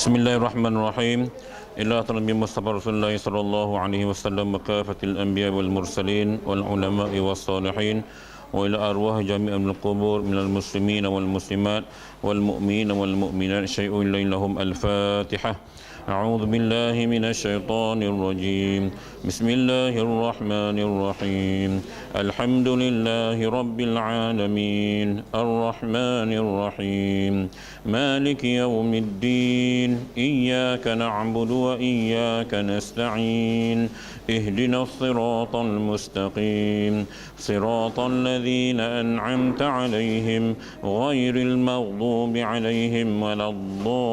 Bismillahirrahmanirrahim. Ila Nabi Mustafa Rasulullah sallallahu alaihi wasallam wa kafatil anbiya wal mursalin wal ulama'i was salihin wa ila arwah jami'il qubur minal muslimin wal muslimat wal mu'minin wal mu'minat syai'un lahum al-Fatihah. A'udzu billahi minasy syaithanir rajim. Bismillahirrahmanirrahim. Alhamdulillahi rabbil alamin. Arrahmanir rahim. Maliki yaumiddin. Iyyaka na'budu wa iyyaka nasta'in. Ihdinas siratal mustaqim. Siratal ladzina an'amta 'alaihim ghairil maghdubi 'alaihim waladdallin.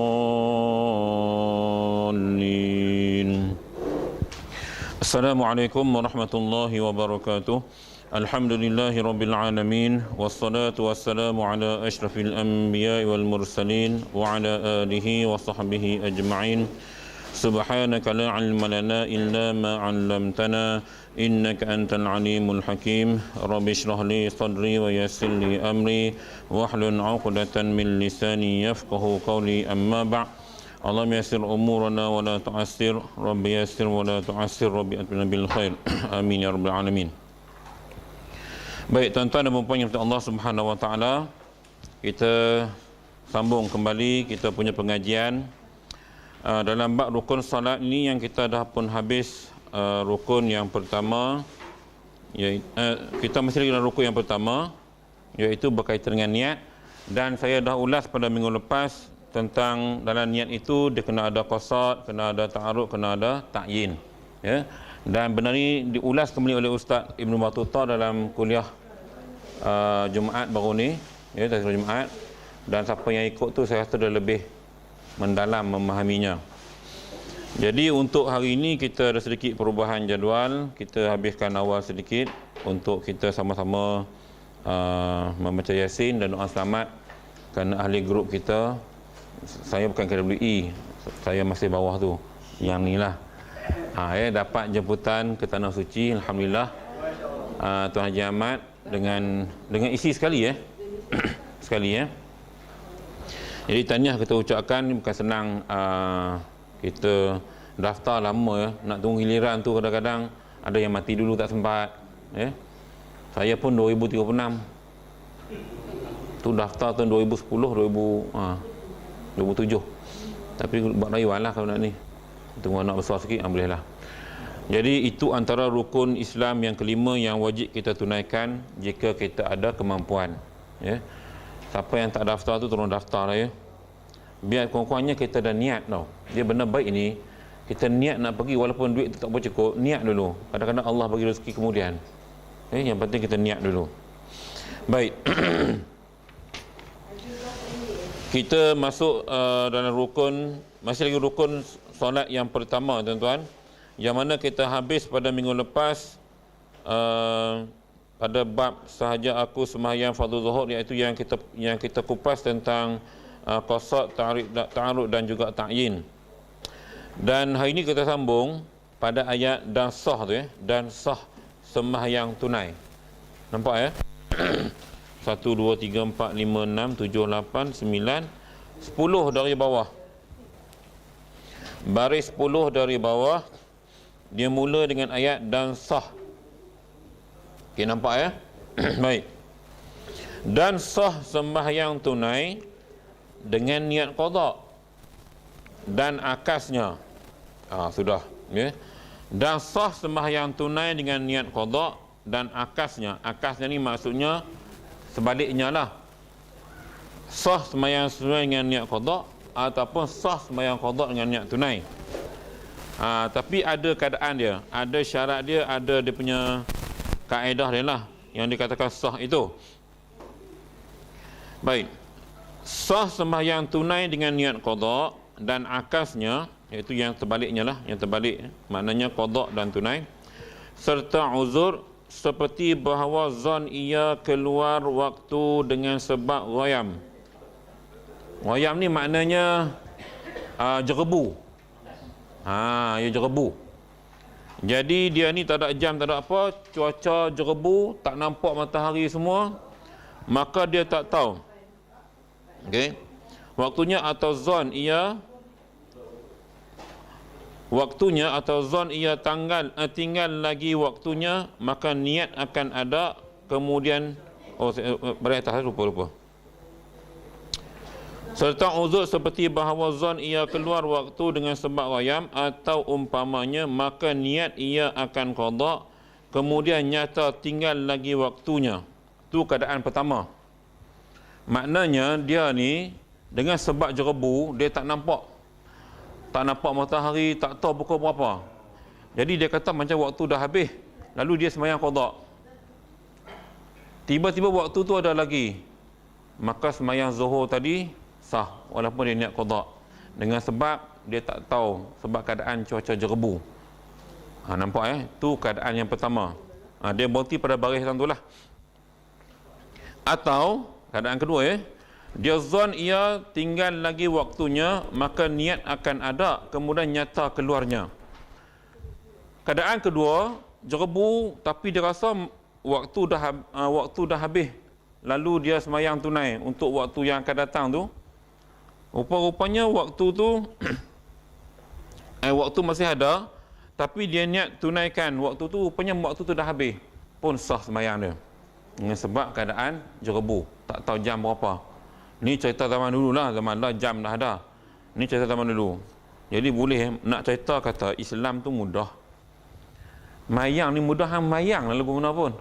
Assalamualaikum warahmatullahi wabarakatuh. Alhamdulillahi rabbil alamin. Wassalatu wassalamu ala ashrafil anbiya'i wal mursalin wa ala alihi wa sahbihi ajma'in. Subhanaka la ilma lana illa ma 'allamtana innaka antal alimul hakim. Rabbi shrah li sadri wa yassir li amri wahlul 'uqdatan min lisani yafqahu qawli. Amma ba'd. Allahumma yassir umurana wa la tu'assir. Rabbi yassir wa la tu'assir. Rabbi atmina bil khair. Amin ya rabbal alamin. Baik tuan-tuan dan puan-puan yang Allah Subhanahu wa taala, kita sambung kembali kita punya pengajian dalam bab rukun salat ini yang kita dah pun habis rukun yang pertama, iaitu kita masih lagi dalam rukun yang pertama, iaitu berkaitan dengan niat. Dan saya dah ulas pada minggu lepas tentang dalam niat itu dia kena ada qasad, kena ada ta'arud, kena ada ta'yin, ya. Dan benar ini diulas kembali oleh Ustaz Ibnu Battuta dalam kuliah Jumaat baru ni, ya, tafsir Jumaat. Dan siapa yang ikut tu saya rasa dah lebih mendalam memahaminya. Jadi untuk hari ini kita ada sedikit perubahan jadual. Kita habiskan awal sedikit untuk kita sama-sama membaca Yasin dan doa selamat kerana ahli grup kita, saya bukan KWI, saya masih bawah tu, yang ni lah, dapat jemputan ke Tanah Suci, alhamdulillah. Tuan Haji Ahmad dengan isi sekali, sekali, Jadi tahniah kita ucapkan. Bukan senang, kita daftar lama, nak tunggu giliran tu kadang-kadang ada yang mati dulu tak sempat, Saya pun 2036 tu daftar tahun 2010, 2007. Tapi buat rayuan lah kalau nak ni. Tunggu anak besar sikit, boleh lah. Jadi itu antara rukun Islam yang kelima yang wajib kita tunaikan jika kita ada kemampuan, Siapa yang tak daftar tu tolong daftar lah, Biar kurang-kurangnya kita dah niat tau. Dia benar baik ini, kita niat nak pergi walaupun duit tu tak bercukup, niat dulu. Kadang-kadang Allah bagi rezeki kemudian. Yang penting kita niat dulu. Baik. Kita masuk dalam rukun, masih lagi rukun solat yang pertama, tuan-tuan, yang mana kita habis pada minggu lepas pada bab sahaja aku sembahyang fardu zuhur, iaitu yang kita kupas tentang qasad, ta'arud dan juga ta'yin. Dan hari ini kita sambung pada ayat dan sah tu, dan sah sembahyang tunai. Nampak, 1, 2, 3, 4, 5, 6, 7, 8, 9, 10 dari bawah. Baris 10 dari bawah, dia mula dengan ayat dan sah. Okey, nampak, Baik. Dan sah sembahyang tunai dengan niat qada dan akasnya. Sudah, Dan sah sembahyang tunai dengan niat qada dan akasnya. Akasnya ni maksudnya sebaliknya lah. Sah sembahyang tunai dengan niat qada ataupun sah sembahyang qada dengan niat tunai. Tapi ada keadaan dia, ada syarat dia, ada dia punya kaedah dia lah yang dikatakan sah itu. Baik. Sah sembahyang tunai dengan niat qada dan akasnya, iaitu yang terbaliknya lah, yang terbalik, maknanya qada dan tunai, serta uzur, seperti bahawa zon ia keluar waktu dengan sebab ghayam. Ghayam ni maknanya jerebu. Ia jerebu. Jadi dia ni tak ada jam, tak ada apa, cuaca jerebu, tak nampak matahari semua, maka dia tak tahu. Okey. Waktunya atau zon ia waktunya atau zon ia tinggal lagi waktunya, maka niat akan ada. Kemudian balik atas, lupa serta uzur seperti bahawa zon ia keluar waktu dengan sebab wayam atau umpamanya, maka niat ia akan qada, kemudian nyata tinggal lagi waktunya. Itu keadaan pertama. Maknanya dia ni dengan sebab jerebu, dia tak nampak matahari, tak tahu pukul berapa. Jadi dia kata macam waktu dah habis, lalu dia sembahyang qada. Tiba-tiba waktu tu ada lagi, maka sembahyang zuhur tadi sah walaupun dia niat qada, dengan sebab dia tak tahu sebab keadaan cuaca jerebu. Nampak tu keadaan yang pertama. Dia berhenti pada barisan tu lah. Atau keadaan kedua, dia zon ia tinggal lagi waktunya, maka niat akan ada, kemudian nyata keluarnya. Keadaan kedua, jerebu tapi dia rasa waktu dah habis, lalu dia sembahyang tunai untuk waktu yang akan datang tu. Rupa-rupanya waktu tu waktu masih ada, tapi dia niat tunaikan waktu tu, rupanya waktu tu dah habis, pun sah sembahyang dia. Dengan sebab keadaan jerebu, tak tahu jam berapa. Ni cerita zaman dulu lah, zaman dah jam dah ada. Ni cerita zaman dulu. Jadi boleh nak cerita kata Islam tu mudah. Mayang ni mudah, mayang lalu guna pun.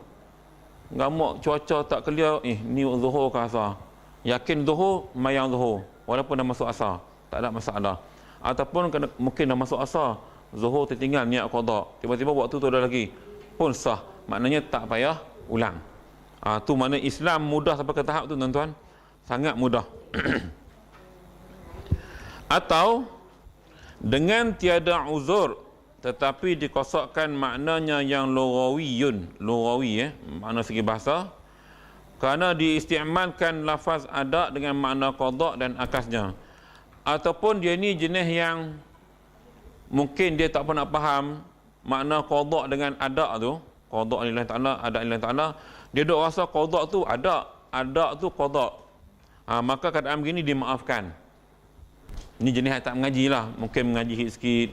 Gamak cuaca tak clear, ni zuhur ke asar. Yakin zuhur, mayang zuhur. Walaupun dah masuk asar, tak ada masalah. Ataupun mungkin dah masuk asar, zuhur tertinggal niat qada, tiba-tiba waktu tu ada lagi, pun sah. Maknanya tak payah ulang. Tu makna Islam mudah sampai ke tahap tu tuan-tuan. Sangat mudah. Atau dengan tiada uzur tetapi dikosakkan maknanya yang lughawiyun, lughawi makna segi bahasa, kerana diistiamalkan lafaz ada dengan makna qada dan akasnya. Ataupun dia ni jenis yang mungkin dia tak pernah faham makna qada dengan ada tu, qada lillahi ta'ala, ada lillahi ta'ala, dia duk rasa qada tu ada tu qada. Maka keadaan begini dimaafkan. Ini jenis yang tak mengaji lah, mungkin mengaji sikit.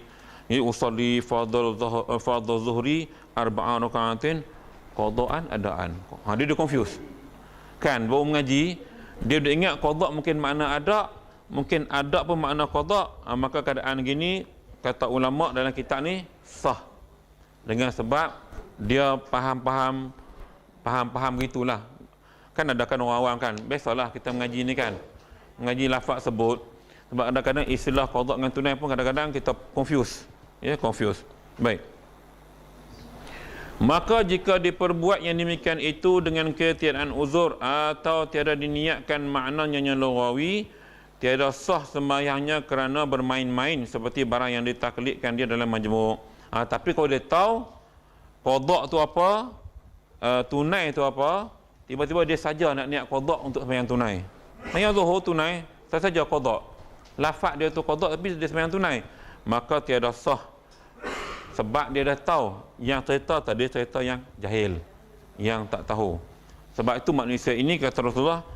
Ini usalli fardhu zuhri arba'an raka'atin qadaan adaan. Dia confuse. Kan baru mengaji, dia dah ingat qada mungkin makna ada, mungkin ada pun makna qada. Maka keadaan gini kata ulama dalam kitab ni sah. Dengan sebab dia faham begitulah. Kan ada kan orang awam kan, biasalah kita mengaji ni kan, mengaji lafaz sebut. Sebab kadang-kadang istilah qada dengan tunai pun kadang-kadang kita confuse. Confuse. Baik. Maka jika diperbuat yang demikian itu dengan ketiadaan uzur atau tiada diniatkan maknanya yang lughawi, tiada sah sembahyangnya kerana bermain-main seperti barang yang ditaklidkan dia dalam majmuk. Tapi kalau dia tahu qada tu apa, tunai tu apa, tiba-tiba dia saja nak niat qada untuk sembahyang tunai. Sembahyang zuhur tunai, saya saja qada. Lafaz dia tu qada tapi dia sembahyang tunai, maka tiada sah. Sebab dia dah tahu yang cerita tadi cerita yang jahil, yang tak tahu. Sebab itu manusia ini kata Rasulullah,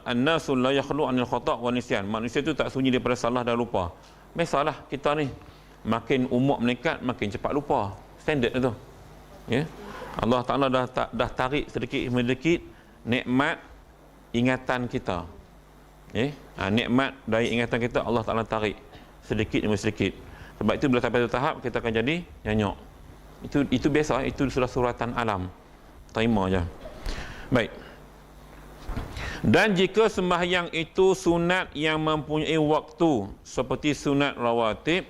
an-nasu la yakhlu 'anil khata' wa nisyan. Manusia itu tak sunyi daripada salah dan lupa. Biasalah kita ni makin umur meningkat makin cepat lupa. Standard itu. Allah Taala dah tarik sedikit demi sedikit nikmat ingatan kita. Nikmat dari ingatan kita Allah Taala tarik sedikit demi sedikit. Sebab itu bila sampai satu tahap kita akan jadi nyanyok. Itu biasa, itu sudah suratan alam. Terima je. Baik. Dan jika sembahyang itu sunat yang mempunyai waktu seperti sunat rawatib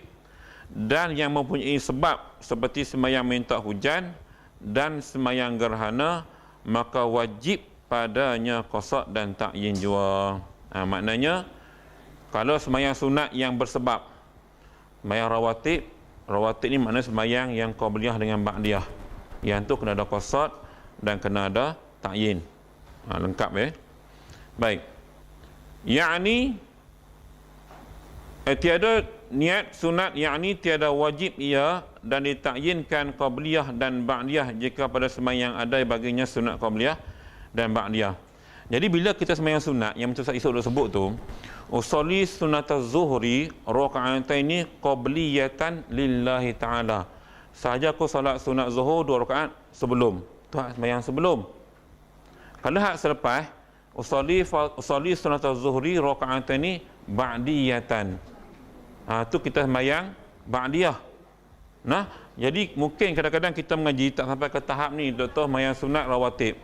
dan yang mempunyai sebab seperti sembahyang minta hujan dan sembahyang gerhana, maka wajib padanya qasa dan ta'yin jua. Maknanya kalau sembahyang sunat yang bersebab, sembahyang rawatib ni maknanya sembahyang yang qabliyah dengan ba'diyah. Yang tu kena ada qasad dan kena ada ta'yin. Lengkap Baik. Yakni tiada niat sunat, yakni tiada wajib ia dan ditakyinkan qabliyah dan ba'diyah jika pada sembahyang ada baginya sunat qabliyah dan ba'diyah. Jadi bila kita sembahyang sunat yang macam Ustaz Isuk dah sebut tu, usolli sunataz zuhri raka'ataini qabliyatan lillahi ta'ala. Sahaja aku solat sunat zuhur 2 rakaat sebelum. Tu hak sembahyang sebelum. Kalau hak selepas, usolli sunataz zuhri raka'ataini ba'diyatan. Tu kita sembahyang ba'diyah. Nah, jadi mungkin kadang-kadang kita mengaji tak sampai ke tahap ni, doktor sembahyang sunat rawatib.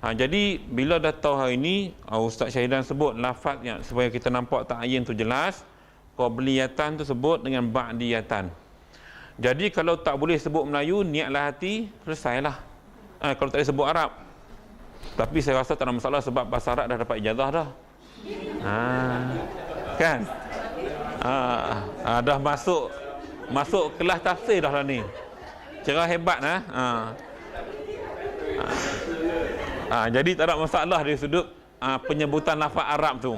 Jadi bila dah tahu hari ini, Ustaz Syahidan sebut lafaz yang supaya kita nampak ta'yin tu jelas, qabliyatan tu sebut dengan ba'diyatan. Jadi kalau tak boleh sebut Melayu, niatlah hati, selesailah. Kalau tak boleh sebut Arab. Tapi saya rasa tak ada masalah sebab bahasa Arab dah dapat ijazah dah. Kan? Dah masuk kelas tafsir dah lah ni. Cerah hebat jadi tak ada masalah dari sudut penyebutan lafaz Arab tu.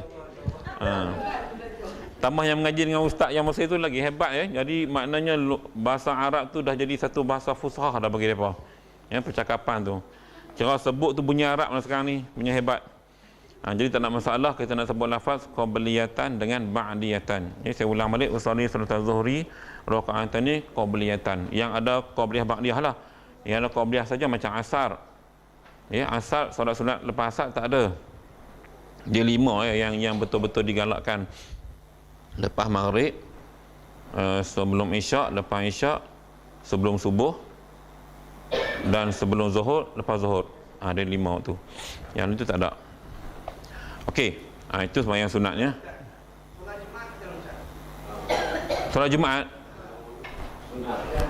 Tambah yang mengaji dengan ustaz yang masa itu lagi hebat ya. Jadi maknanya bahasa Arab tu dah jadi satu bahasa fushah dah bagi depa. Ya, percakapan tu. Cara sebut tu bunyi Arab lah sekarang ni, punya hebat. Jadi tak ada masalah kita nak sebut lafaz qabliyatan dengan ba'diyatan. Jadi saya ulang balik, usolli sunataz zuhri raka'atani qabliyatan. Yang ada qabliyah ba'diyah lah. Yang ada qabliyah saja macam asar. Ya, asar, solat sunat lepas asar tak ada. Dia 5 yang betul-betul digalakkan. Lepas maghrib, sebelum isyak, lepas isyak, sebelum subuh, dan sebelum zuhur, lepas zuhur. Ada 5 tu. Yang itu tak ada. Okey, itu sembahyang sunatnya. Solat Jumaat.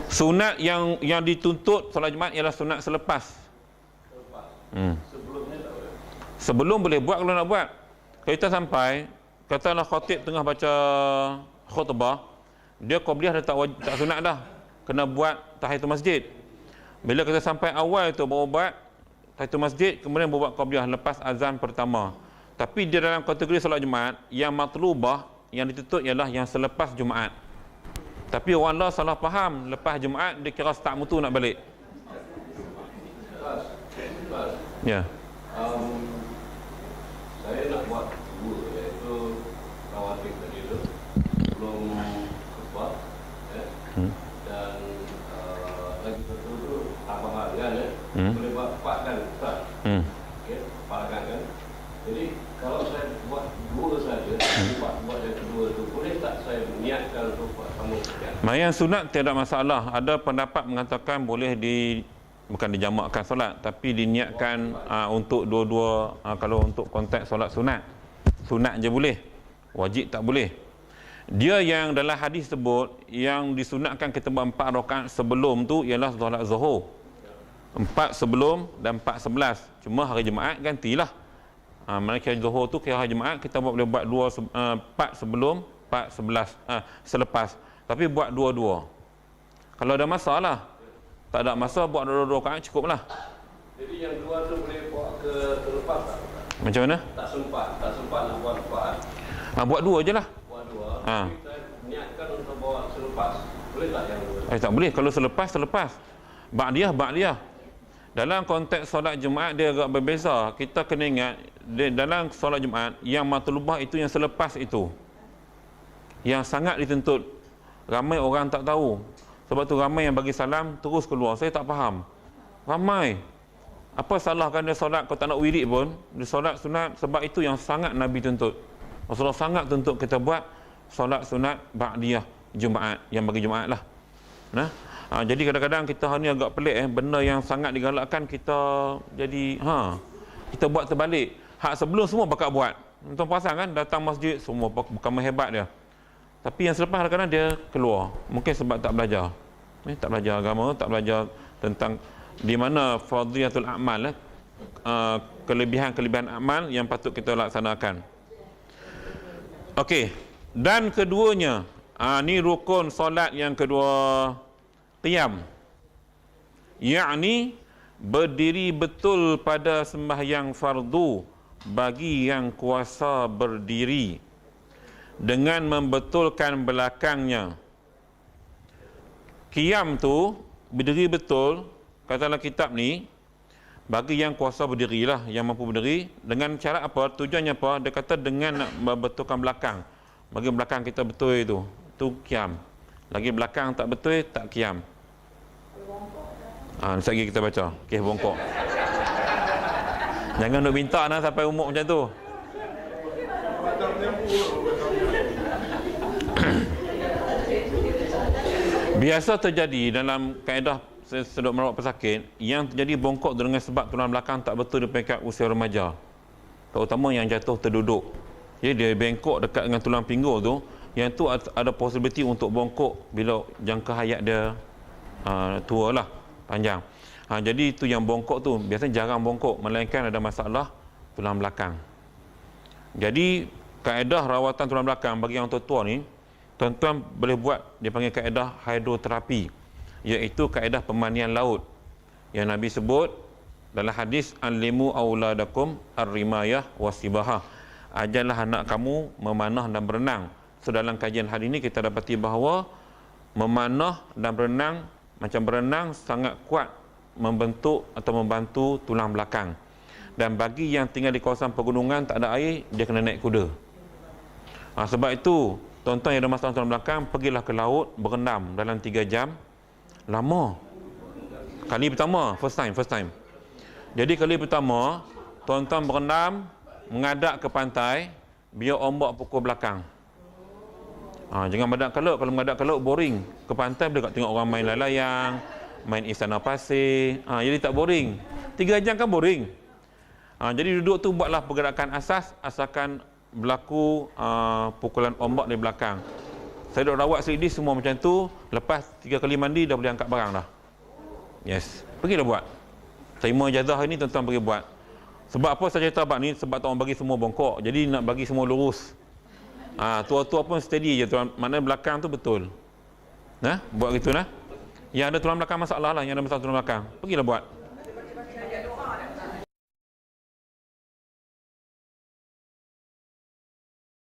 Sunat yang dituntut solat Jumaat ialah sunat selepas. Sebelum boleh buat kalau nak buat. Kalau kita sampai, katalah khatib tengah baca khutbah, dia qabliyah dah tak sunat dah. Kena buat tahiyatul masjid. Bila kita sampai awal tu baru buat tahiyatul masjid, kemudian buat qabliyah lepas azan pertama. Tapi dia dalam kategori solat Jumaat, yang matlubah, yang dituntut ialah yang selepas Jumaat. Tapi orang lah salah faham, lepas Jumaat dia kira start mutu nak balik. Ya. Saya nak buat dua, iaitu rawatib tadi tu belum khutbah, dan lagi satu tu apa harian boleh buat 4 kan Ustaz? Okey, 4 kan. Jadi kalau saya buat dua saja, buat yang kedua tu boleh tak saya niatkan untuk buat sama sekali? Sembahyang sunat tiada masalah. Ada pendapat mengatakan boleh bukan dijamakkan solat, tapi diniatkan untuk dua-dua. Kalau untuk konteks solat sunat je boleh, wajib tak boleh. Dia yang dalam hadis sebut yang disunatkan kita buat 4 rakaat sebelum tu ialah solat zuhur, 4 sebelum dan 4 11. Cuma hari Jumaat gantilah. Mana kira zuhur tu kira hari Jumaat, kita boleh buat 4 sebelum, 4 11 selepas. Tapi buat dua-dua. Kalau ada masalah, tak ada masa buat 2 rakaat cukuplah. Jadi yang dua tu boleh buat ke terlepas tak? Macam mana? Tak sempat nak buat 4. Buat 2 je lah. Buat 2. Tapi saya niatkan untuk bawa selepas. Boleh tak yang dua? Tak boleh. Kalau selepas. Ba'diyah. Dalam konteks solat Jumaat dia agak berbeza. Kita kena ingat, dalam solat Jumaat yang matlubah itu yang selepas itu. Yang sangat dituntut. Ramai orang tak tahu. Sebab tu ramai yang bagi salam terus keluar. Saya tak faham. Ramai. Apa salahkan dia solat kalau tak nak wirid pun, dia solat sunat, sebab itu yang sangat Nabi tuntut. Rasulullah sangat tuntut kita buat solat sunat ba'diyah Jumaat, yang bagi Jumaat lah. Jadi kadang-kadang kita ni agak pelik benda yang sangat digalakkan kita jadi kita buat terbalik. Hak sebelum semua bakal buat. Tuan perasan kan, datang masjid semua bukan hebat dia. Tapi yang selepas kadang-kadang dia keluar. Mungkin sebab tak belajar. Tak belajar agama, tak belajar tentang di mana fadhilatul a'mal, kelebihan-kelebihan amal yang patut kita laksanakan. Okey. Dan keduanya, ni rukun solat yang kedua, qiyam. Yakni berdiri betul pada sembahyang fardu bagi yang kuasa berdiri dengan membetulkan belakangnya. Qiyam tu berdiri betul, katalah kitab ni Bagi yang kuasa berdiri lah, yang mampu berdiri, dengan cara apa? Tujuannya apa? Dia kata dengan nak membetulkan belakang. Bagi belakang kita betul itu qiyam. Lagi belakang tak betul, tak qiyam. Lagi kita baca kes bongkok. Jangan nak minta sampai umur macam tu. Biasa terjadi dalam kaedah sedok merawat pesakit, yang terjadi bongkok dengan sebab tulang belakang tak betul di peringkat usia remaja. Terutama yang jatuh terduduk. Jadi dia bengkok dekat dengan tulang pinggul tu, yang tu ada possibility untuk bongkok bila jangka hayat dia tua lah, panjang. Jadi itu yang bongkok tu biasanya jarang bongkok, melainkan ada masalah tulang belakang. Jadi kaedah rawatan tulang belakang bagi yang tua ni, tuan-tuan boleh buat, dia panggil kaedah hidroterapi, iaitu kaedah pemandian laut yang Nabi sebut dalam hadis alimu auladakum ar-rimayah wasibahah, ajarlah anak kamu memanah dan berenang. So dalam kajian hari ini kita dapati bahawa memanah dan berenang macam berenang sangat kuat membentuk atau membantu tulang belakang. Dan bagi yang tinggal di kawasan pegunungan tak ada air, dia kena naik kuda. Sebab itu tuan-tuan yang ada masalah tulang belakang, pergilah ke laut berendam dalam 3 jam. Lama. Kali pertama, first time. Jadi kali pertama, tuan-tuan berendam, mengadap ke pantai, biar ombak pukul belakang. Jangan mengadap ke laut. Kalau mengadap ke laut, boring. Ke pantai boleh tengok orang main layang, main istana pasir. Jadi tak boring. 3 jam kan boring. Jadi duduk tu buatlah pergerakan asas, asalkan berlaku pukulan ombak di belakang. Saya duk rawat selidi semua macam tu. Lepas 3 kali mandi dah boleh angkat barang dah. Yes, pergilah buat. Terima ijazah ini tuan-tuan pergi buat. Sebab apa saya cerita bab ni? Sebab tak orang bagi semua bongkok. Jadi nak bagi semua lurus. Tua-tua pun steady je tuan. Maknanya belakang tu betul. Buat gitu nah. Yang ada tulang belakang masalah lah, yang ada masalah tulang belakang, pergilah buat.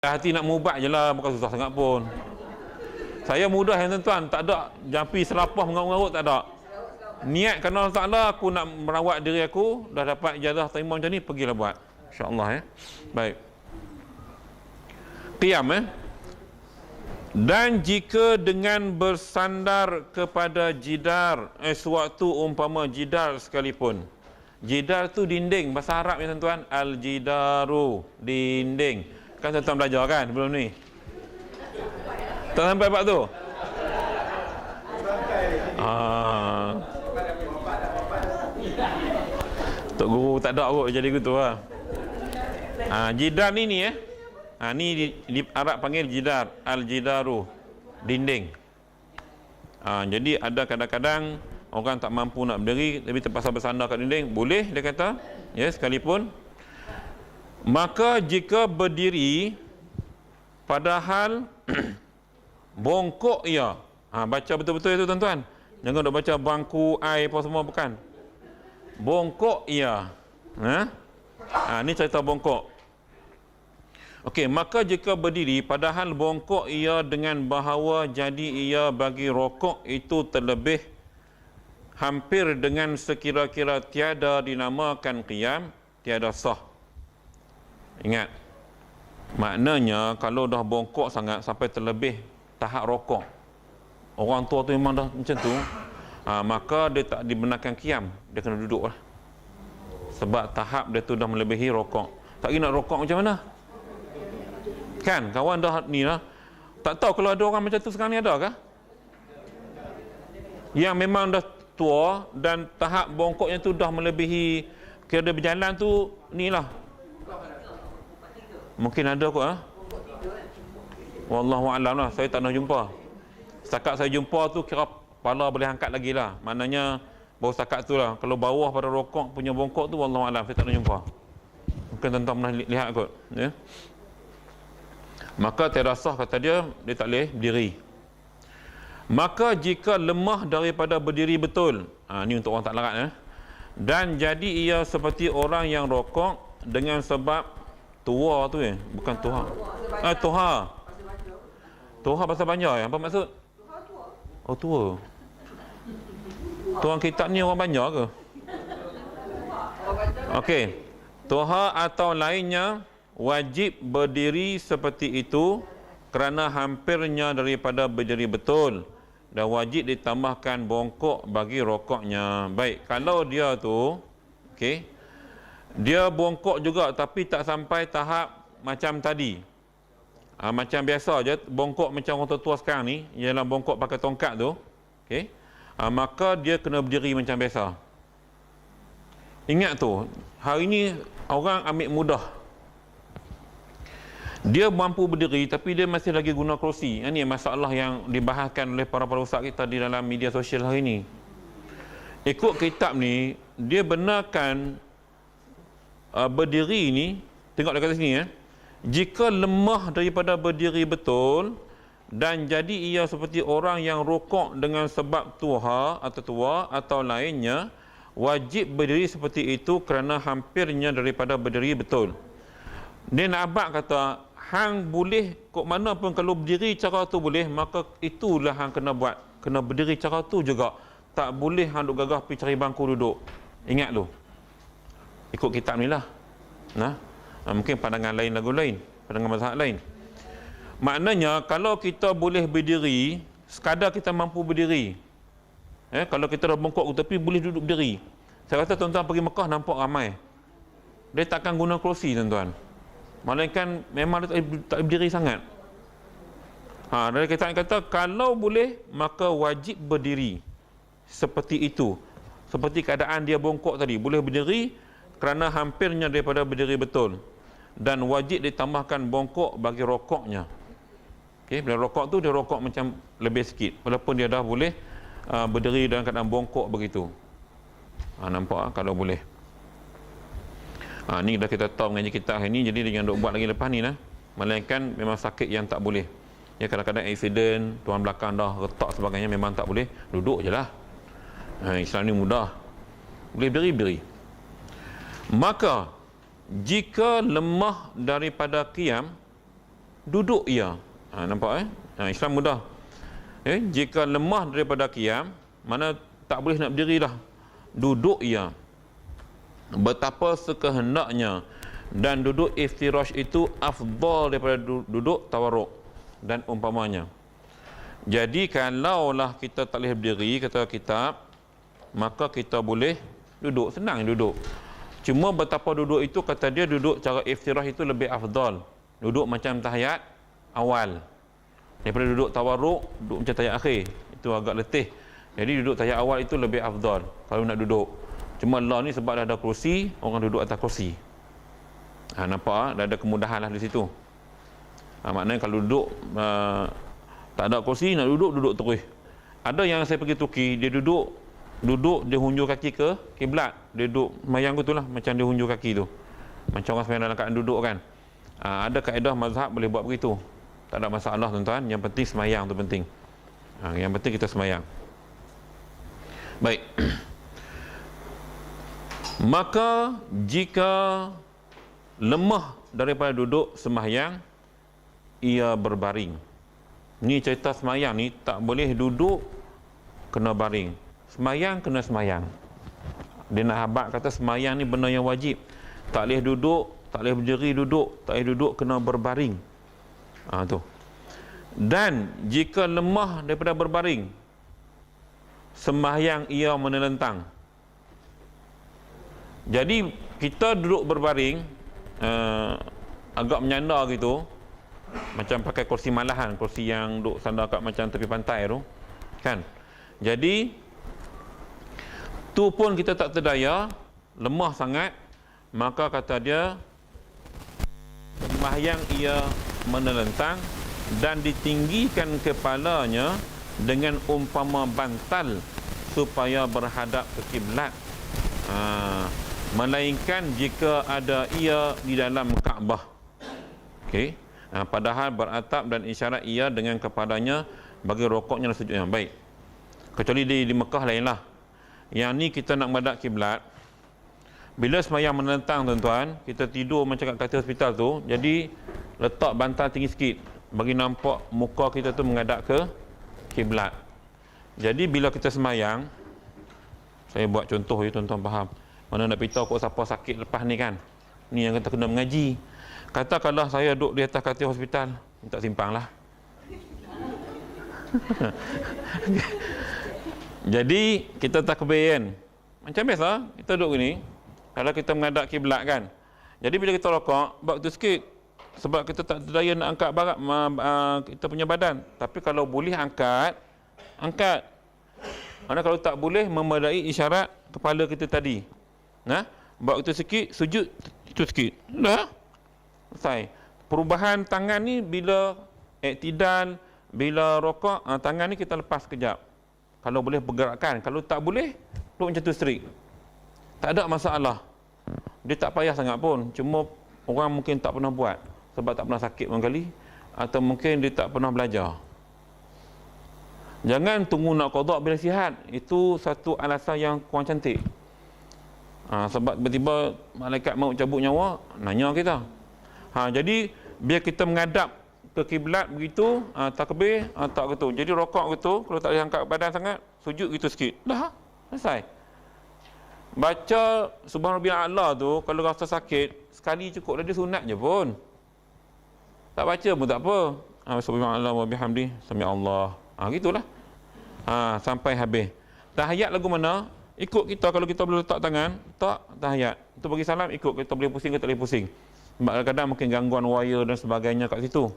Hati nak mubat je lah, bukan susah sangat pun. Saya mudah yang tuan-tuan, tak ada jampi serapah mengarut-ngarut, tak ada. Niat kerana Allah Ta'ala, aku nak merawat diri aku, dah dapat ijazah terima macam ni, pergilah buat. InsyaAllah Baik. Qiyam Dan jika dengan bersandar kepada jidar, sewaktu umpama jidar sekalipun. Jidar tu dinding, bahasa Arab ya tuan-tuan, al-jidaru, dinding. Kan tuan-tuan belajar kan sebelum ni? Tak sampai bab tu? Tok guru tak ada kot jadi gitu lah. Jidar ni ni di Arab panggil jidar, al-jidaru, dinding. Jadi ada kadang-kadang orang tak mampu nak berdiri tapi terpaksa bersandar kat dinding, boleh dia kata, sekalipun. Maka jika berdiri padahal bongkok ia, baca betul-betul itu tuan-tuan. Jangan dok baca bangku air apa semua, bukan. Bongkok ia. Ni cerita bongkok. Okey, maka jika berdiri padahal bongkok ia dengan bahawa jadi ia bagi rokok itu terlebih hampir dengan sekira-kira tiada dinamakan qiyam, tiada sah. Ingat, maknanya kalau dah bongkok sangat sampai terlebih tahap rokok, orang tua tu memang dah macam tu, maka dia tak dibenarkan qiyam, dia kena duduk lah. Sebab tahap dia tu dah melebihi rokok. Tak kira nak rokok macam mana? Kan, kawan dah ni lah. Tak tahu kalau ada orang macam tu sekarang ni, ada kah? Yang memang dah tua dan tahap bongkoknya tu dah melebihi, kira dia berjalan tu ni lah. Mungkin ada kot Wallahu a'lam lah, saya tak nak jumpa. Setakat saya jumpa tu kira kepala boleh angkat lagi lah. Maknanya baru setakat tu lah. Kalau bawah pada rokok punya bongkok tu, wallahu a'lam, saya tak nak jumpa. Mungkin tuan-tuan pernah lihat kot Maka tiada sah, kata dia tak boleh berdiri. Maka jika lemah daripada berdiri betul, ni untuk orang tak larat dan jadi ia seperti orang yang rokok dengan sebab tua tu bukan tuha. Tuha bahasa Banjar apa maksud? Oh, tua. Tuang kitab ni orang Banjar ke? Okey. Tuha atau lainnya wajib berdiri seperti itu kerana hampirnya daripada berdiri betul dan wajib ditambahkan bongkok bagi rokoknya. Baik, kalau dia tu okey, dia bongkok juga tapi tak sampai tahap macam tadi. Macam biasa je bongkok macam orang tua sekarang ni, ialah bongkok pakai tongkat tu. Okey. Maka dia kena berdiri macam biasa. Ingat tu, hari ni orang ambil mudah. Dia mampu berdiri tapi dia masih lagi guna kerusi. Ini masalah yang dibahaskan oleh para ustaz kita di dalam media sosial hari ini. Ikut kitab ni, dia benarkan berdiri ni, tengok dekat sini ya. Jika lemah daripada berdiri betul dan jadi ia seperti orang yang rukuk dengan sebab tua atau lainnya, wajib berdiri seperti itu kerana hampirnya daripada berdiri betul. Dia nak abad kata, hang boleh kok mana pun kalau berdiri cara tu boleh, maka itulah hang kena buat. Kena berdiri cara tu juga. Tak boleh hang duk gagah pergi cari bangku duduk. Ingat tu. Ikut kitab ni lah. Mungkin pandangan lain lagu lain, pandangan mazhab lain. Maknanya kalau kita boleh berdiri, sekadar kita mampu berdiri. Kalau kita dah bongkok ke tepi, boleh duduk berdiri. Saya rasa tuan-tuan pergi Mekah nampak ramai. Dia takkan guna kerusi tuan-tuan. Melainkan memang dia tak berdiri sangat. Dari kita kata kalau boleh maka wajib berdiri seperti itu. Seperti keadaan dia bongkok tadi, boleh berdiri kerana hampirnya daripada berdiri betul. Dan wajib ditambahkan bongkok bagi rokoknya. Okey, bila rokok tu dia rokok macam lebih sikit walaupun dia dah boleh berdiri dalam keadaan bongkok begitu. Nampak kalau boleh. Ni dah kita tahu mengaji kita hari ni, jadi jangan duk buat lagi lepas ni lah. Melainkan memang sakit yang tak boleh. Ya, kadang-kadang accident, tuan belakang dah retak sebagainya, memang tak boleh. Duduk je lah. Islam ni mudah. Boleh berdiri. Maka jika lemah daripada qiyam, duduk ia. Nampak Islam mudah. Jika lemah daripada qiyam, mana tak boleh nak berdiri dah, duduk ia betapa sekehendaknya, dan duduk iftirash itu afdal daripada duduk tawarruk dan umpamanya. Jadi kalaulah kita tak boleh berdiri, kata kitab, maka kita boleh duduk, senang duduk. Cuma betapa duduk itu, kata dia duduk cara iftirash itu lebih afdal. Duduk macam tahiyat awal daripada duduk tawarruk, duduk macam tahiyat akhir. Itu agak letih. Jadi duduk tahiyat awal itu lebih afdal kalau nak duduk. Cuma Allah ni sebab dah ada kerusi, orang duduk atas kerusi. Nampak dah ada kemudahan lah di situ. Maknanya kalau duduk tak ada kerusi, nak duduk terus. Ada yang saya pergi Turki, dia duduk dia hunjur kaki ke kiblat. Dia duduk mayang tu lah, macam dia hunjur kaki tu. Macam orang semayang dalam keadaan duduk kan. Ada kaedah mazhab boleh buat begitu. Tak ada masalah tuan-tuan, yang penting semayang tu penting. Yang penting kita semayang. Baik. Maka jika lemah daripada duduk sembahyang, ia berbaring. Ni cerita sembahyang ni tak boleh duduk, kena baring. Sembahyang kena sembahyang. Dia nak habaq kata sembahyang ni benda yang wajib. Tak boleh duduk, tak boleh berdiri duduk, tak boleh duduk, kena berbaring. Tu. Dan jika lemah daripada berbaring, sembahyang ia menelentang. Jadi kita duduk berbaring agak menyandar gitu, macam pakai kursi malahan, kursi yang duduk sandar kat macam tepi pantai tu kan. Jadi tu pun kita tak terdaya, lemah sangat, maka kata dia sembahyang ia menelentang dan ditinggikan kepalanya dengan umpama bantal supaya berhadap ke kiblat. Melainkan jika ada ia di dalam Kaabah. Okey. Padahal beratap dan isyarat ia dengan kepadanya bagi rokoknya dan sujudnya. Baik. Kecuali di Mekah lainlah. Yang ni kita nak menghadap kiblat. Bila sembahyang menentang tuan-tuan, kita tidur macam kat katil hospital tu, jadi letak bantal tinggi sikit bagi nampak muka kita tu menghadap ke kiblat. Jadi bila kita sembahyang, saya buat contoh ya tuan-tuan faham. Mana nak beritahu kok siapa sakit lepas ni kan. Ni yang kata kena mengaji. Katakanlah saya duduk di atas katil hospital, minta simpang lah. Jadi kita takbir kan. Macam biasa kita duduk ni. Kalau kita menghadap kiblat kan. Jadi bila kita rokok, buat tu sikit. Sebab kita tak berdaya nak angkat barat kita punya badan. Tapi kalau boleh angkat, angkat. Mana kalau tak boleh, memadai isyarat kepala kita tadi. Nah, buat itu sikit, sujud itu sikit. Dah. Selesai. Perubahan tangan ni bila iktidal, bila rokok, tangan ni kita lepas kejap. Kalau boleh bergerakkan, kalau tak boleh, duduk macam tu strict. Tak ada masalah. Dia tak payah sangat pun. Cuma orang mungkin tak pernah buat sebab tak pernah sakit barangkali, atau mungkin dia tak pernah belajar. Jangan tunggu nak qada bila sihat. Itu satu alasan yang kurang cantik. Sebab tiba-tiba malaikat maut cabut nyawa, nanya kita. Jadi biar kita menghadap ke kiblat begitu, takbir, tak gitu. Jadi rokok gitu, kalau tak boleh angkat badan sangat, sujud gitu sikit. Dah, selesai. Baca Subhanallah A'la tu, kalau rasa sakit, sekali cukup, dia sunat je pun. Tak baca pun tak apa. Subhanallah wa bihamdi, sami Allah. Gitulah. Sampai habis. Tahiyat lagu mana? Ikut kita, kalau kita boleh letak tangan, tak tahiyat. Itu bagi salam, ikut kita boleh pusing ke tak boleh pusing. Sebab kadang-kadang mungkin gangguan wire dan sebagainya kat situ.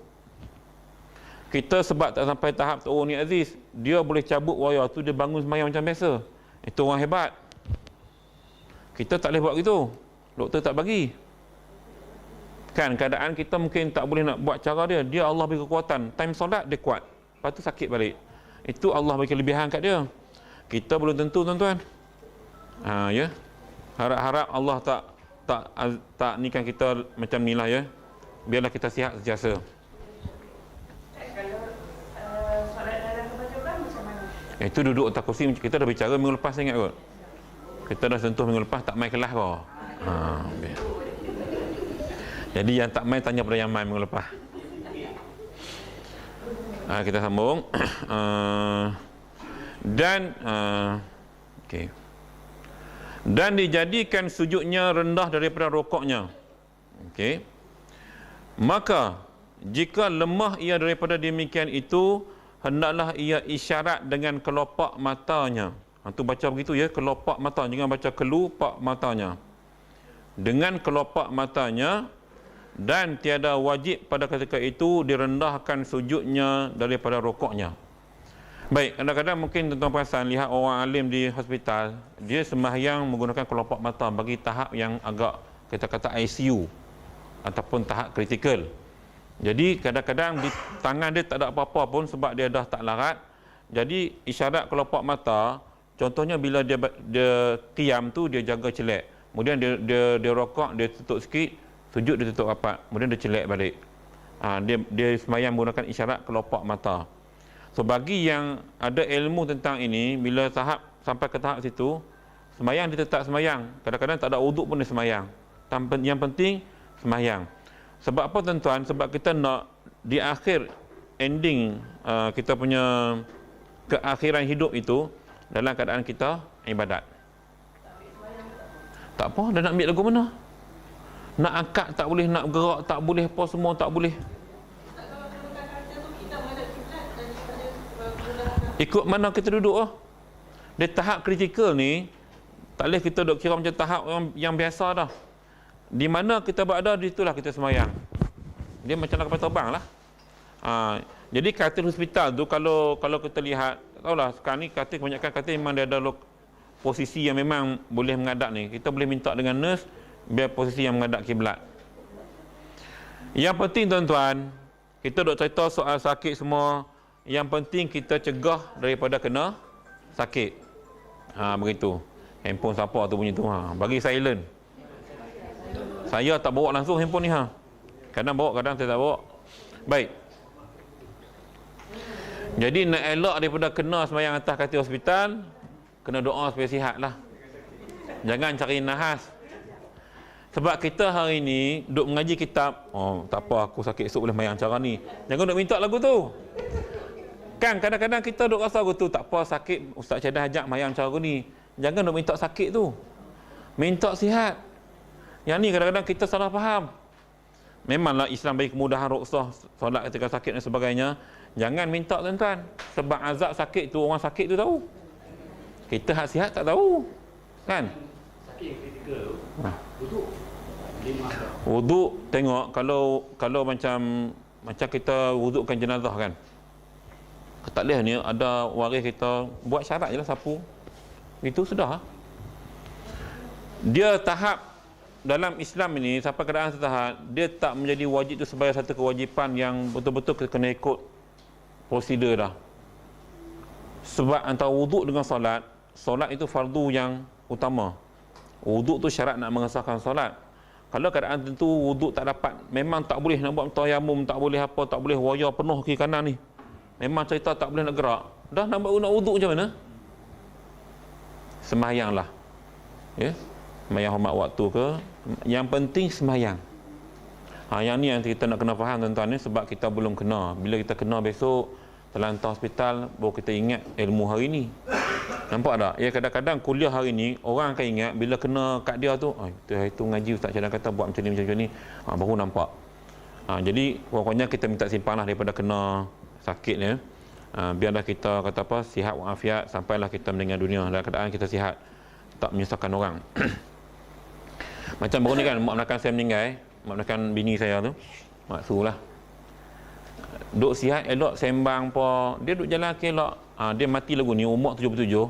Kita sebab tak sampai tahap tu, ni Aziz, dia boleh cabut wire tu, dia bangun semayang macam biasa. Itu orang hebat. Kita tak boleh buat gitu. Doktor tak bagi. Kan keadaan kita mungkin tak boleh nak buat cara dia. Dia Allah beri kekuatan. Time solat dia kuat. Lepas tu sakit balik. Itu Allah bagi kelebihan kat dia. Kita belum tentu tuan-tuan. Ya. Harap-harap Allah tak nikan kita macam ni lah ya. Biarlah kita sihat sentiasa. Kalau solat dalam kebajukan macam mana? Itu duduk atas kursi. Kita dah bicara minggu lepas, ingat kot. Kita dah sentuh minggu lepas, tak main kelas kau. Biar. Jadi yang tak main tanya pada yang main minggu lepas. Kita sambung. Okey. Dan dijadikan sujudnya rendah daripada rokoknya. Okey. Maka jika lemah ia daripada demikian itu, hendaklah ia isyarat dengan kelopak matanya. Tu baca begitu ya, kelopak mata, jangan baca kelupak matanya. Dengan kelopak matanya, dan tiada wajib pada ketika itu direndahkan sujudnya daripada rokoknya. Baik, kadang-kadang mungkin tuan-tuan perasan lihat orang alim di hospital, dia sembahyang menggunakan kelopak mata bagi tahap yang agak kita kata ICU ataupun tahap kritikal. Jadi kadang-kadang di tangan dia tak ada apa-apa pun sebab dia dah tak larat. Jadi isyarat kelopak mata, contohnya bila dia qiyam tu dia jaga celak. Kemudian dia rokok, dia tutup sikit, sujud dia tutup rapat, kemudian dia celak balik. Dia sembahyang menggunakan isyarat kelopak mata. So bagi yang ada ilmu tentang ini, bila sampai ke tahap situ, sembahyang dia tetap sembahyang. Kadang-kadang tak ada wuduk pun dia sembahyang. Yang penting sembahyang. Sebab apa tuan-tuan? Sebab kita nak di akhir ending kita punya keakhiran hidup itu dalam keadaan kita ibadat. Tak apa, dah nak ambil lagu mana? Nak angkat tak boleh, nak gerak tak boleh, apa semua tak boleh. Ikut mana kita duduk lah. Dia tahap kritikal ni, tak boleh kita duduk kira macam tahap yang biasa dah. Di mana kita berada, di itulah kita semayang. Dia macam nak kapal terbang lah. Jadi katil hospital tu, kalau kita lihat, tahulah sekarang ni katil, kebanyakan katil memang dia ada posisi yang memang boleh menghadap ni. Kita boleh minta dengan nurse biar posisi yang menghadap kiblat. Yang penting tuan-tuan, kita duk cerita soal sakit semua, yang penting kita cegah daripada kena sakit. Begitu. Handphone siapa tu bunyi tu, bagi silent. Saya tak bawa langsung handphone ni, kadang bawa, kadang saya tak bawa. Baik. Jadi nak elak daripada kena sembahyang atas katil hospital, kena doa supaya sihat lah. Jangan cari nahas. Sebab kita hari ni duk mengaji kitab, tak apa aku sakit esok boleh sembahyang cara ni. Jangan duk minta lagu tu. Kan kadang-kadang kita duk rasa lagu tu, tak apa sakit Ustaz Syedah ajak sembahyang cara ni. Jangan duk minta sakit tu. Minta sihat. Yang ni kadang-kadang kita salah faham. Memanglah Islam bagi kemudahan rukhsah solat ketika sakit dan sebagainya. Jangan minta tuan-tuan. Sebab azab sakit tu, orang sakit tu tahu. Kita hak sihat tak tahu. Kan? Sakit kritikal tu. Wuduk tengok kalau macam kita wudukkan jenazah kan. Tak boleh ni ada waris kita buat syarat je lah sapu. Itu sudah. Dia tahap dalam Islam ini sampai keadaan setahap dia tak menjadi wajib tu sebagai satu kewajipan yang betul-betul kita kena ikut prosedur dah. Sebab antara wuduk dengan solat itu fardu yang utama. Wuduk tu syarat nak mengesahkan solat. Kalau keadaan tentu wuduk tak dapat, memang tak boleh nak buat tayamum, tak boleh apa, tak boleh wayar penuh kiri kanan ni. Memang cerita tak boleh nak gerak. Dah nak wuduk macam mana? Sembahyanglah. Ya. Sembahyang hormat waktu ke, yang penting sembahyang. Yang ni yang kita nak kena faham tuan-tuan ni, sebab kita belum kena. Bila kita kena besok terlantar hospital, baru kita ingat ilmu hari ni. Nampak tak? Ya, kadang-kadang kuliah hari ni orang akan ingat bila kena kat dia tu, itu ngaji ustaz Syahdan kata buat macam ni. Baru nampak. Jadi pokoknya kita minta simpanlah daripada kena sakit ni. Biarlah kita kata apa, sihat walafiat sampailah kita meninggal dunia dalam keadaan kita sihat, tak menyusahkan orang. Macam baru ni kan, mak menakan saya meninggal, mak menakan bini saya tu, mak suruh lah duk sihat elok sembang apa, dia duk jalan ke elok. Dia mati lagu ni umur 77,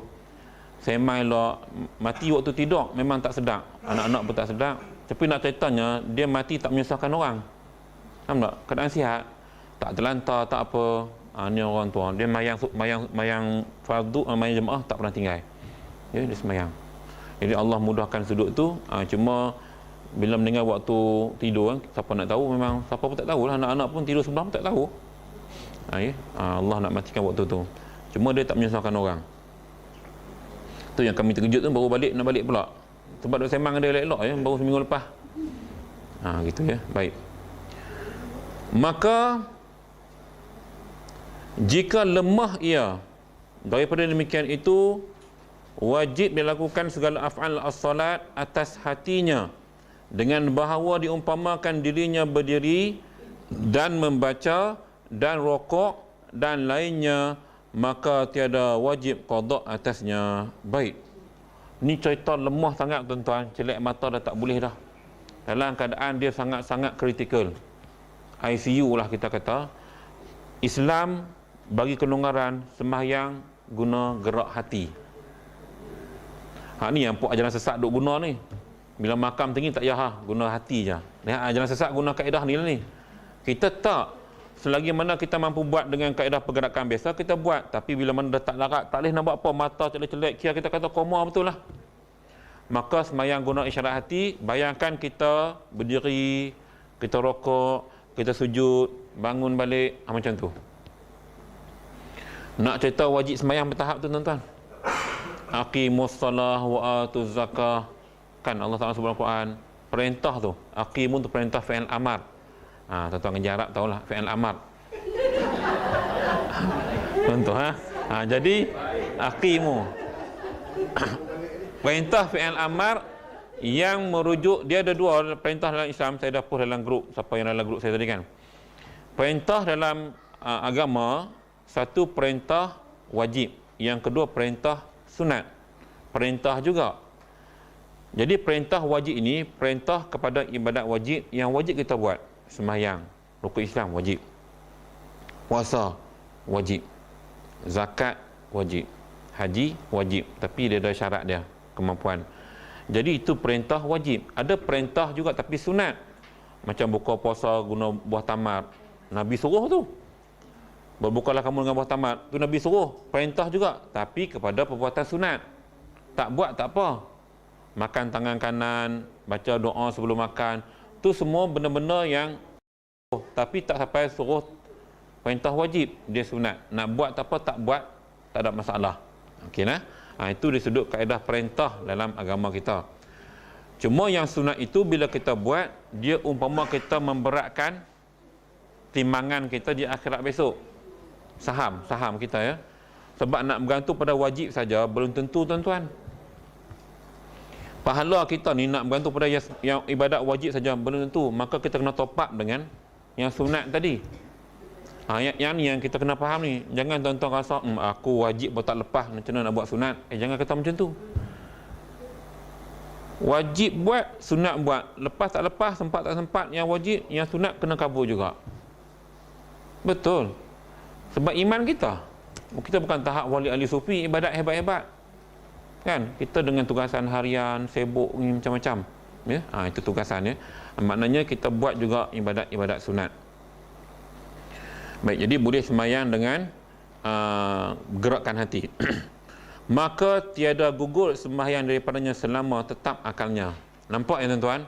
sembang elok, mati waktu tidur memang tak sedap, anak-anak pun tak sedap, tapi nak ceritanya dia mati tak menyusahkan orang. Faham tak? Keadaan sihat, tak terlantar, tak apa. Ni orang tua dia mayang fardu, mayang jemaah tak pernah tinggal. Ya, dia semayang. Jadi Allah mudahkan sudut tu. Cuma bila mendengar waktu tidur kan, siapa nak tahu, memang siapa pun tak tahulah, anak-anak pun tidur sebelah pun tak tahu. Allah nak matikan waktu tu. Cuma dia tak menyusahkan orang. Tu yang kami terkejut tu, baru nak balik pula. Sebab duk sembang dia elok-elok ya, baru seminggu lepas. Gitu ya. Baik. Maka jika lemah ia, daripada demikian itu wajib dilakukan segala af'al as-salat atas hatinya, dengan bahawa diumpamakan dirinya berdiri dan membaca dan rokok dan lainnya, maka tiada wajib qada atasnya. Baik, ni cerita lemah sangat tuan-tuan, celak mata dah tak boleh dah, dalam keadaan dia sangat-sangat kritikal, ICU lah kita kata. Islam bagi kelonggaran sembahyang guna gerak hati. Ni yang puak ajaran sesat duk guna ni. Bila makam tinggi tak payah guna hati je. Ajaran sesat guna kaedah ni lah ni. Kita tak, selagi mana kita mampu buat dengan kaedah pergerakan biasa, kita buat. Tapi bila mana dah tak larat, tak boleh nak buat apa, mata celek-celek, kira kita kata koma betul lah. Maka sembahyang guna isyarat hati. Bayangkan kita berdiri, kita rokok, kita sujud, bangun balik, macam tu. Nak cerita wajib sembahyang bertahap tu tuan-tuan. Aqimus salah wa atuz zakah. Kan Allah Ta'ala sebut dalam Quran, perintah tu, aqimun tu perintah fi'il amar. Tuan-tuan ngaji Arab tahulah fi'il amar. Contoh jadi aqimu. Perintah fi'il amar yang merujuk, dia ada dua perintah dalam Islam. Saya dah post dalam grup, siapa yang dalam grup saya tadi kan. Perintah dalam agama, satu perintah wajib, yang kedua perintah sunat. Perintah juga. Jadi perintah wajib ini perintah kepada ibadat wajib yang wajib kita buat. Sembahyang, rukun Islam wajib, puasa wajib, zakat wajib, haji wajib, tapi dia ada syarat dia, kemampuan. Jadi itu perintah wajib. Ada perintah juga tapi sunat, macam buka puasa guna buah tamar, Nabi suruh tu. Berbukalah kamu dengan buah tamar, tu Nabi suruh, perintah juga, tapi kepada perbuatan sunat. Tak buat tak apa. Makan tangan kanan, baca doa sebelum makan, tu semua benda-benda yang tapi tak sampai suruh perintah wajib, dia sunat. Nak buat tak apa, tak buat tak ada masalah. Okey nah. Itu disebut kaedah perintah dalam agama kita. Cuma yang sunat itu bila kita buat, dia umpama kita memberatkan timbangan kita di akhirat besok. Saham kita ya. Sebab nak bergantung pada wajib saja belum tentu tuan-tuan. pahala kita ni nak bergantung pada yang ibadat wajib saja benda tu, maka kita kena top up dengan yang sunat tadi. Yang ni yang kita kena faham ni. Jangan tuan-tuan rasa aku wajib pun tak lepas, macam mana nak buat sunat. Jangan kata macam tu. Wajib buat, sunat buat. Lepas tak lepas, sempat tak sempat, yang wajib, yang sunat kena kabur juga. Betul. Sebab iman kita. Kita bukan tahap wali ahli sufi, ibadat hebat-hebat. Kan? Kita dengan tugasan harian, sibuk macam-macam. Ya? Itu tugasan ya. Maknanya kita buat juga ibadat-ibadat sunat. Baik, jadi boleh sembahyang dengan gerakkan hati. Maka tiada gugur sembahyang daripadanya selama tetap akalnya. Nampak ya tuan-tuan?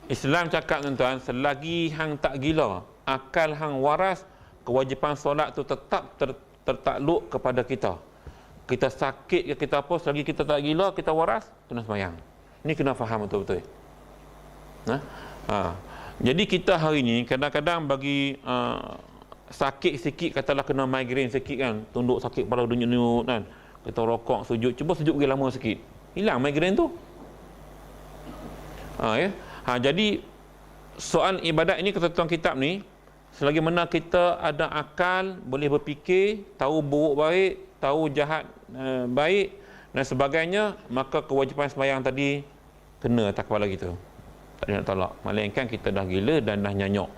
Islam cakap tuan-tuan, selagi hang tak gila, akal hang waras, kewajipan solat tu tetap tertakluk kepada kita. Kita sakit ke kita apa, selagi kita tak gila, kita waras, kena sembahyang. Ini kena faham betul-betul. Jadi kita hari ni kadang-kadang bagi sakit sikit, katalah kena migraine sikit kan, tunduk sakit kepala dunyut kan, kita rokok, sujud, cuba sujud lagi lama sikit, hilang migraine tu. Jadi soal ibadat ini, ketentuan kitab ni, selagi mana kita ada akal, boleh berfikir, tahu buruk baik, tahu jahat baik dan sebagainya, maka kewajipan sembahyang tadi kena atas kepala kita. Tak ada nak tolak. Melainkan kita dah gila dan dah nyanyok.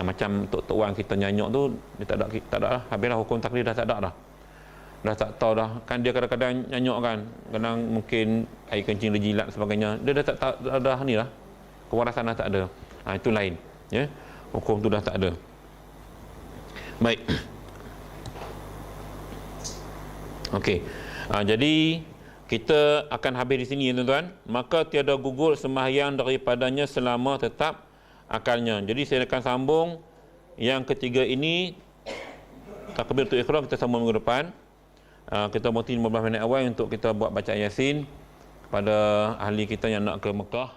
Macam tok-tok Wan kita nyanyok tu, dia tak ada lah. Habislah hukum taklid dah tak ada dah. Dah tak tahu dah. Kan dia kadang-kadang nyanyok kan. Kadang mungkin air kencing dia jilat sebagainya. Dia dah tak ada ni lah. Kewarasan dah tak ada. Itu lain. Ya. Hukum tu dah tak ada. Baik. Okey. Jadi kita akan habis di sini ya tuan-tuan. Maka tiada gugur sembahyang daripadanya selama tetap akalnya. Jadi saya akan sambung yang ketiga ini. Takbiratul ihram kita sambung minggu depan. Kita berhenti 15 minit awal untuk kita buat bacaan Yasin kepada ahli kita yang nak ke Mekah.